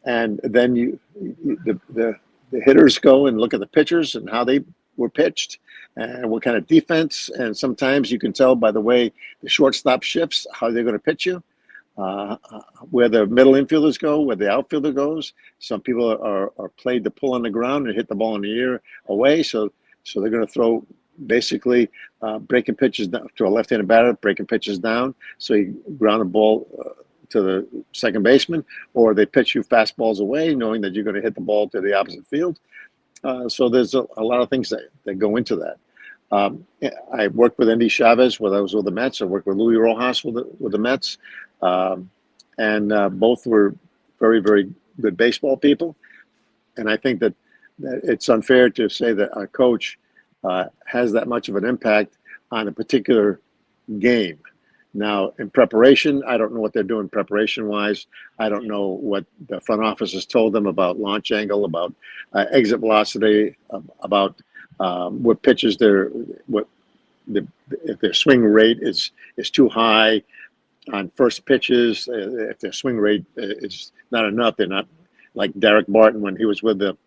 and then the hitters go and look at the pitchers and how they were pitched and what kind of defense. And sometimes you can tell by the way the shortstop shifts how they're going to pitch you, where the middle infielders go, where the outfielder goes. Some people are played to pull on the ground and hit the ball in the air away, so they're going to throw basically breaking pitches down to a left-handed batter, breaking pitches down, so you ground the ball to the second baseman, or they pitch you fastballs away knowing that you're going to hit the ball to the opposite field. So there's a lot of things that go into that. I worked with Endy Chavez when I was with the Mets. I worked with Louis Rojas with the Mets. And both were very, very good baseball people. And I think that it's unfair to say that a coach has that much of an impact on a particular game. Now, in preparation, I don't know what they're doing preparation-wise. I don't know what the front office has told them about launch angle, about exit velocity, about what pitches if their swing rate is too high, on first pitches. If their swing rate is not enough, they're not like Derek Barton when he was with the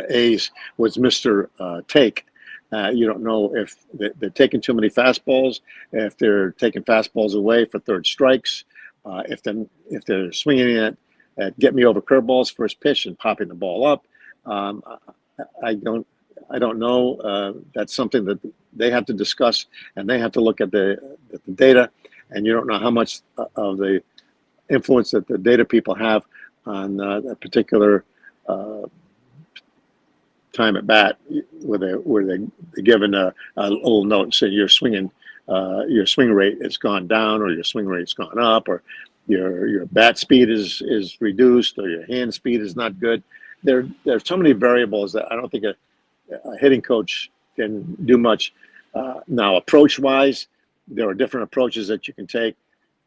A's was Mr. Take. You don't know if they're taking too many fastballs, if they're taking fastballs away for third strikes, if they're swinging it at get me over curveballs first pitch and popping the ball up. I don't know. That's something that they have to discuss, and they have to look at the data. And you don't know how much of the influence that the data people have on a particular time at bat, where they're given a little note saying your swing rate has gone down, or your swing rate's gone up, or your bat speed is reduced, or your hand speed is not good. There are so many variables that I don't think a hitting coach can do much. Now, approach-wise, there are different approaches that you can take,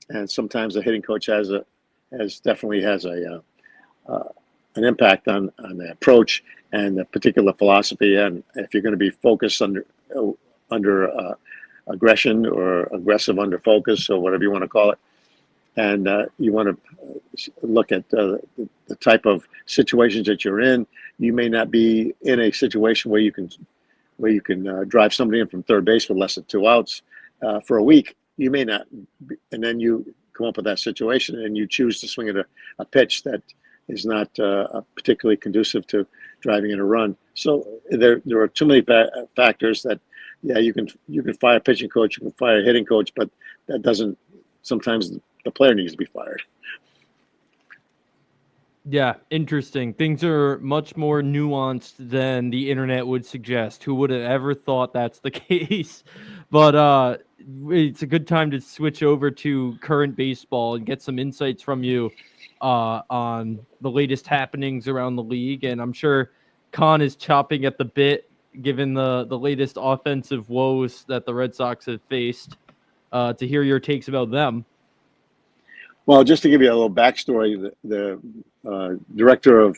and sometimes the hitting coach definitely has an impact on the approach and the particular philosophy, and if you're going to be focused under aggression or aggressive under focus or whatever you want to call it, and you want to look at the type of situations that you're in. You may not be in a situation where you can drive somebody in from third base with less than 2 outs for a week. You may not, and then you come up with that situation and you choose to swing at a pitch that is not particularly conducive to driving in a run. So there are too many factors that, yeah, you can fire a pitching coach, you can fire a hitting coach, but that doesn't. Sometimes the player needs to be fired. Yeah, interesting. Things are much more nuanced than the internet would suggest. Who would have ever thought that's the case? But it's a good time to switch over to current baseball and get some insights from you on the latest happenings around the league. And I'm sure Khan is chopping at the bit, given the latest offensive woes that the Red Sox have faced, to hear your takes about them. Well, just to give you a little backstory, the director of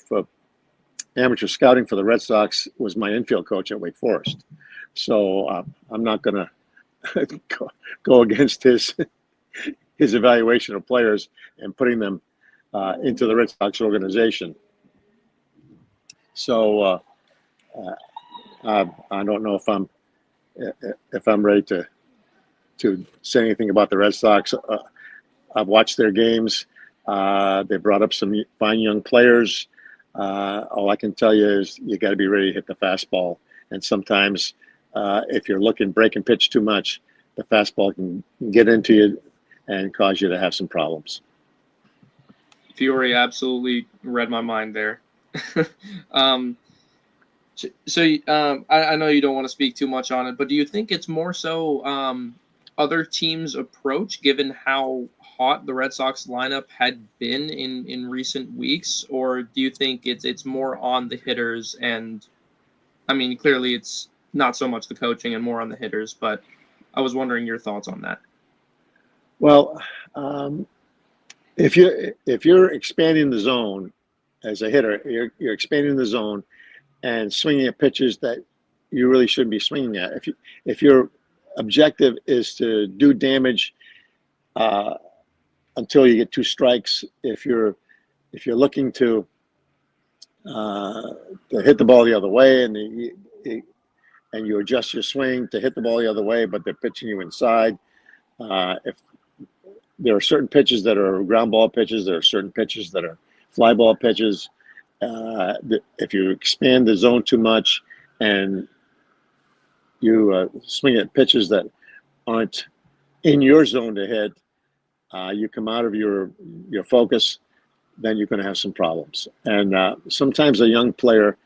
amateur scouting for the Red Sox was my infield coach at Wake Forest. So I'm not going to go against his evaluation of players and putting them into the Red Sox organization. So I don't know if I'm ready to say anything about the Red Sox. I've watched their games. They brought up some fine young players. All I can tell you is you got to be ready to hit the fastball. And sometimes if you're breaking pitch too much, the fastball can get into you and cause you to have some problems. Fiore absolutely read my mind there. I know you don't want to speak too much on it, but do you think it's more so other teams' approach, given how hot the Red Sox lineup had been in recent weeks, or do you think it's more on the hitters? And I mean, clearly it's not so much the coaching and more on the hitters, but I was wondering your thoughts on that. Well, if you're expanding the zone as a hitter, you're expanding the zone and swinging at pitches that you really shouldn't be swinging at. If your objective is to do damage until you get 2 strikes, if you're looking to hit the ball the other way and you adjust your swing to hit the ball the other way, but they're pitching you inside. If there are certain pitches that are ground ball pitches, there are certain pitches that are fly ball pitches. If you expand the zone too much and you swing at pitches that aren't in your zone to hit, you come out of your focus, then you're going to have some problems. And sometimes a young player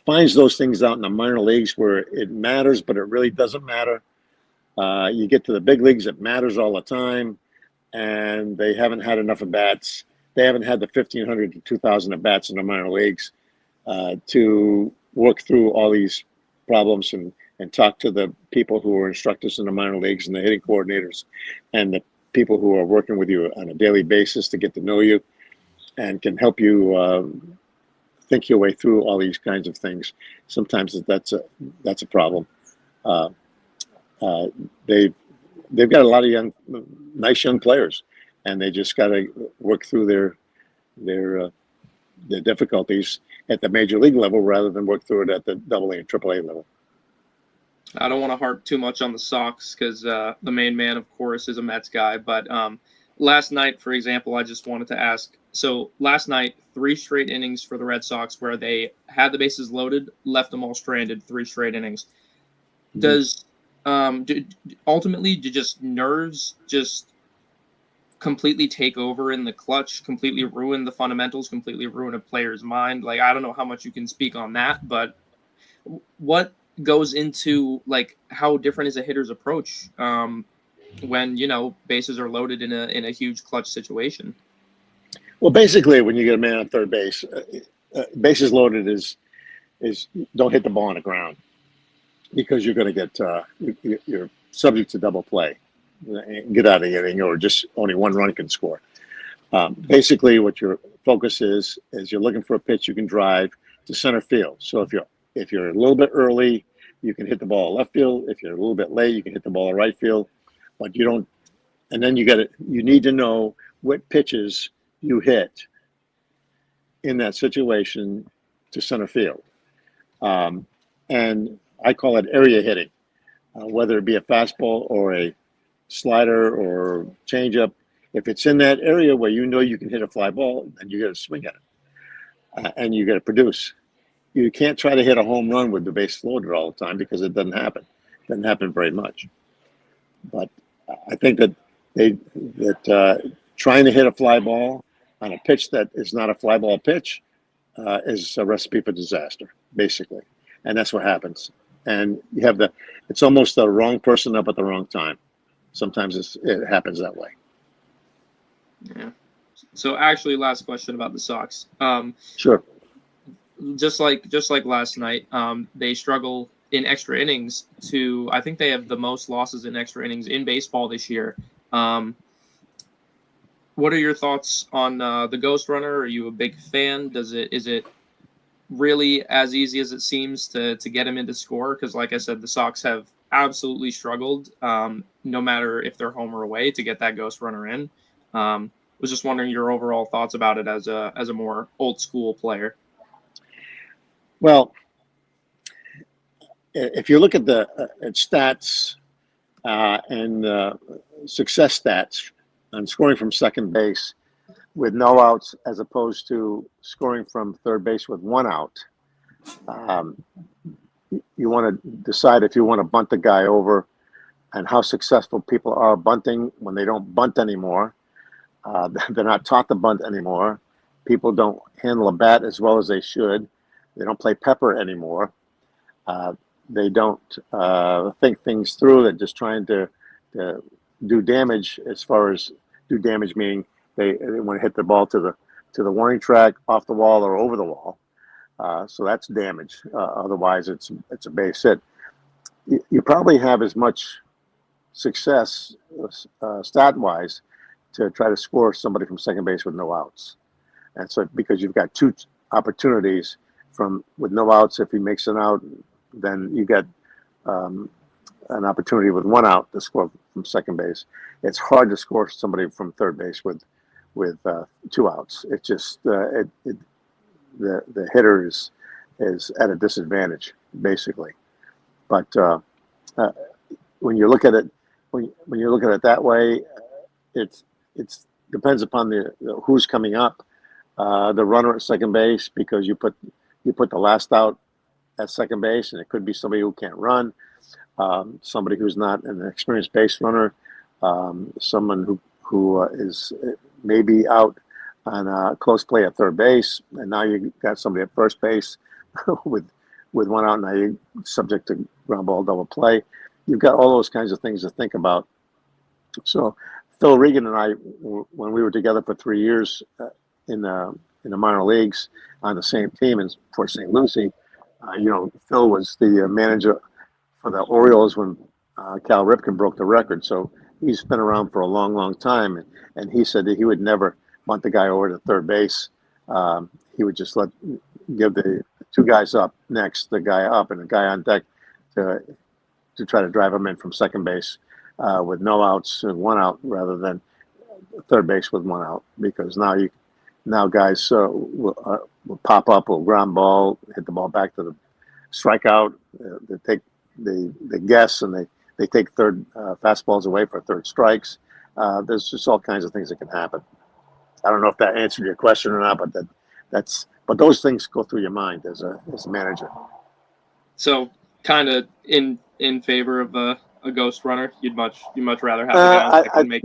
finds those things out in the minor leagues where it matters, but it really doesn't matter. You get to the big leagues, it matters all the time, and they haven't had enough at bats. They haven't had the 1,500 to 2,000 at bats in the minor leagues to work through all these problems and talk to the people who are instructors in the minor leagues and the hitting coordinators and the people who are working with you on a daily basis to get to know you and can help you think your way through all these kinds of things. Sometimes that's a problem. they've got a lot of nice young players, and they just got to work through their difficulties at the major league level rather than work through it at the Double A and Triple A level. I don't want to harp too much on the Sox because the main man, of course, is a Mets guy. But last night, for example, I just wanted to ask. So last night, 3 straight innings for the Red Sox where they had the bases loaded, left them all stranded, 3 straight innings. Mm-hmm. Does ultimately do just nerves just completely take over in the clutch, completely ruin the fundamentals, completely ruin a player's mind? Like, I don't know how much you can speak on that, but what goes into like how different is a hitter's approach when bases are loaded in a huge clutch situation? Well, basically, when you get a man on third base, bases loaded is don't hit the ball on the ground because you're going to get you're subject to double play, get out of the inning, or just only 1 run can score. Basically, what your focus is you're looking for a pitch you can drive to center field. So if you're a little bit early, you can hit the ball left field. If you're a little bit late, you can hit the ball right field. But you don't. And then you need to know what pitches you hit in that situation to center field. And I call it area hitting, whether it be a fastball or a slider or changeup. If it's in that area where you can hit a fly ball, then you got to swing at it, and you got to produce. You can't try to hit a home run with the base loaded all the time because it doesn't happen. It doesn't happen very much. But I think that trying to hit a fly ball on a pitch that is not a fly ball pitch is a recipe for disaster, basically. And that's what happens. And you have it's almost the wrong person up at the wrong time. Sometimes it happens that way. Yeah. So actually, last question about the Sox. Sure. Just like last night, they struggle in extra innings I think they have the most losses in extra innings in baseball this year. What are your thoughts on the Ghost Runner? Are you a big fan? Is it really as easy as it seems to get him into score? Because like I said, the Sox have absolutely struggled, no matter if they're home or away, to get that Ghost Runner in. Was just wondering your overall thoughts about it as a more old school player. Well, if you look at the stats and success stats on scoring from second base with no outs as opposed to scoring from third base with 1 out, you want to decide if you want to bunt the guy over and how successful people are bunting when they don't bunt anymore. They're not taught to bunt anymore. People don't handle a bat as well as they should. They don't play pepper anymore. They don't think things through. They're just trying to do damage. As far as do damage, meaning they want to hit the ball to the warning track, off the wall, or over the wall. So that's damage. Otherwise, it's a base hit. You probably have as much success stat-wise to try to score somebody from second base with no outs, and so because you've got 2 opportunities with no outs. If he makes an out, then you get an opportunity with 1 out to score from second base. It's hard to score somebody from third base with 2 outs. It's just the hitter is at a disadvantage, basically. But when you look at it that way, it depends upon who's coming up. The runner at second base, because you put the last out at second base, and it could be somebody who can't run, somebody who's not an experienced base runner, someone who is maybe out on a close play at third base, and now you got somebody at first base with 1 out. Now you're subject to ground ball double play. You've got all those kinds of things to think about. So Phil Regan and I, when we were together for 3 years in the minor leagues on the same team for St. Lucie, Phil was the manager for the Orioles when Cal Ripken broke the record. So he's been around for a long, long time. And he said that he would never bunt the guy over to third base. He would just give the 2 guys up next, the guy up and the guy on deck to try to drive him in from second base with no outs and 1 out rather than third base with 1 out, because now guys will pop up, will ground ball, hit the ball back to the strikeout. They guess, and they take third fastballs away for third strikes. There's just all kinds of things that can happen. I don't know if that answered your question or not, but but those things go through your mind as a manager. So kind of in favor of a ghost runner. You'd much rather have the guys that can make.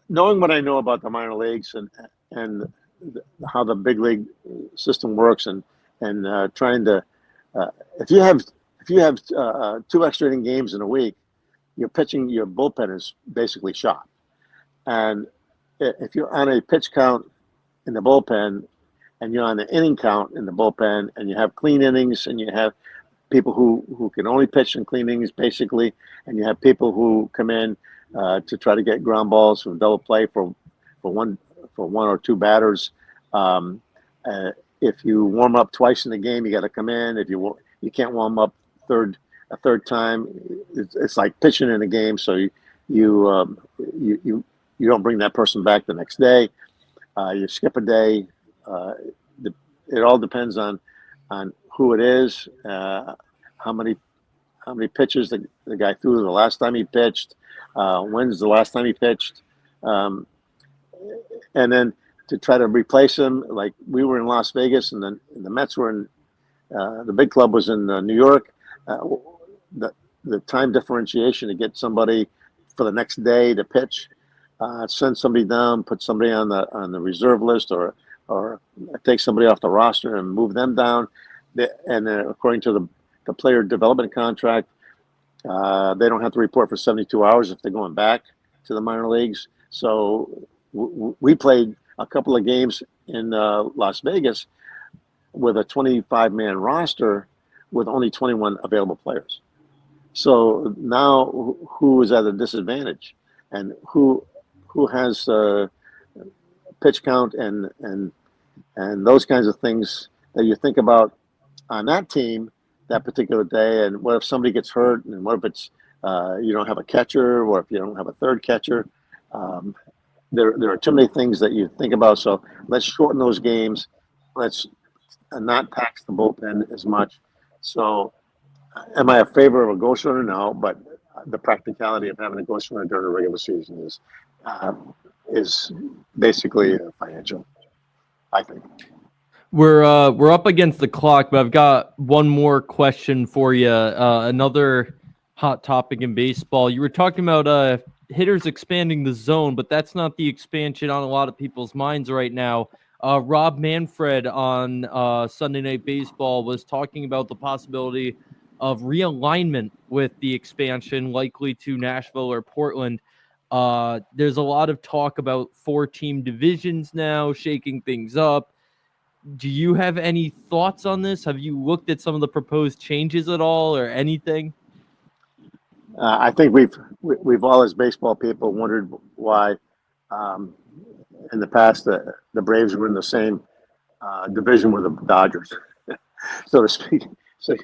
Knowing what I know about the minor leagues and how the big league system works, and trying to if you have 2 extra inning games in a week, your bullpen is basically shot. And if you're on a pitch count in the bullpen, and you're on the inning count in the bullpen, and you have clean innings, and you have people who can only pitch in clean innings basically, and you have people who come in to try to get ground balls from double play for one or 2 batters. If you warm up twice in the game, you got to come in. If you can't warm up a third time, it's like pitching in a game. So you don't bring that person back the next day. You skip a day. It all depends on who it is, how many pitches the guy threw the last time he pitched, when's the last time he pitched, and then to try to replace him. Like we were in Las Vegas, and then the Mets were in the big club was in New York. The time differentiation to get somebody for the next day to pitch, send somebody down, put somebody on the reserve list, or take somebody off the roster and move them down. And according to the player development contract, they don't have to report for 72 hours if they're going back to the minor leagues. So we played a couple of games in Las Vegas with a 25-man roster with only 21 available players. So now who is at a disadvantage, and who has pitch count and those kinds of things that you think about on that team that particular day. And what if somebody gets hurt, and what if it's you don't have a catcher, or if you don't have a third catcher? There are too many things that you think about. So let's shorten those games. Let's not tax the bullpen as much. So am I a favor of a ghost runner? No, but the practicality of having a ghost runner during a regular season is basically financial, I think. We're up against the clock, but I've got one more question for you. Another hot topic in baseball. You were talking about hitters expanding the zone, but that's not the expansion on a lot of people's minds right now. Rob Manfred on Sunday Night Baseball was talking about the possibility of realignment with the expansion, likely to Nashville or Portland. There's a lot of talk about 4-team divisions now, shaking things up. Do you have any thoughts on this? Have you looked at some of the proposed changes at all, or anything? I think we've all, as baseball people, wondered why in the past the Braves were in the same division with the Dodgers, so to speak. So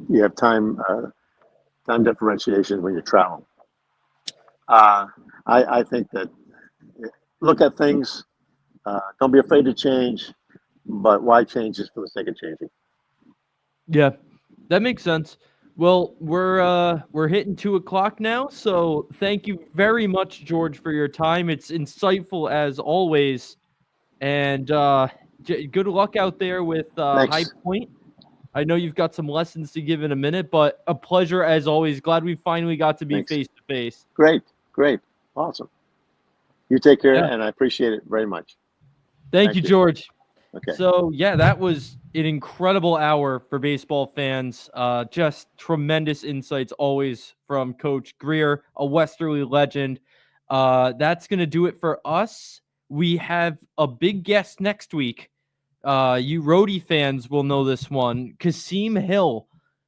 you have time differentiation when you travel. I think that look at things. Don't be afraid to change, but why change just for the sake of changing? Yeah, that makes sense. Well, we're hitting 2:00 now, so thank you very much, George, for your time. It's insightful as always, and good luck out there with High Point. I know you've got some lessons to give in a minute, but a pleasure as always. Glad we finally got to be face to face. Great, awesome. You take care, and I appreciate it very much. Thank you, George. Okay. So, yeah, that was an incredible hour for baseball fans. Just tremendous insights always from Coach Greer, a Westerly legend. That's going to do it for us. We have a big guest next week. You Rhodey fans will know this one. Kasim Hill,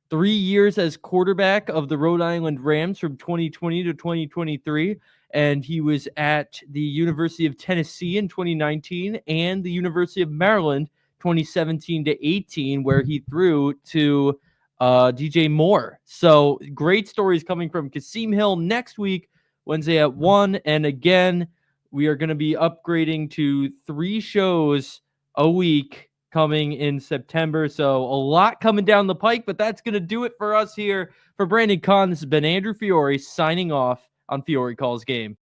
3 years as quarterback of the Rhode Island Rams from 2020 to 2023. And he was at the University of Tennessee in 2019 and the University of Maryland 2017 to 18, where he threw to DJ Moore. So great stories coming from Kasim Hill next week, Wednesday at 1. And again, we are going to be upgrading to 3 shows a week coming in September. So a lot coming down the pike, but that's going to do it for us here. For Brandon Kahn, this has been Andrew Fiore signing off on Fiore Calls Game.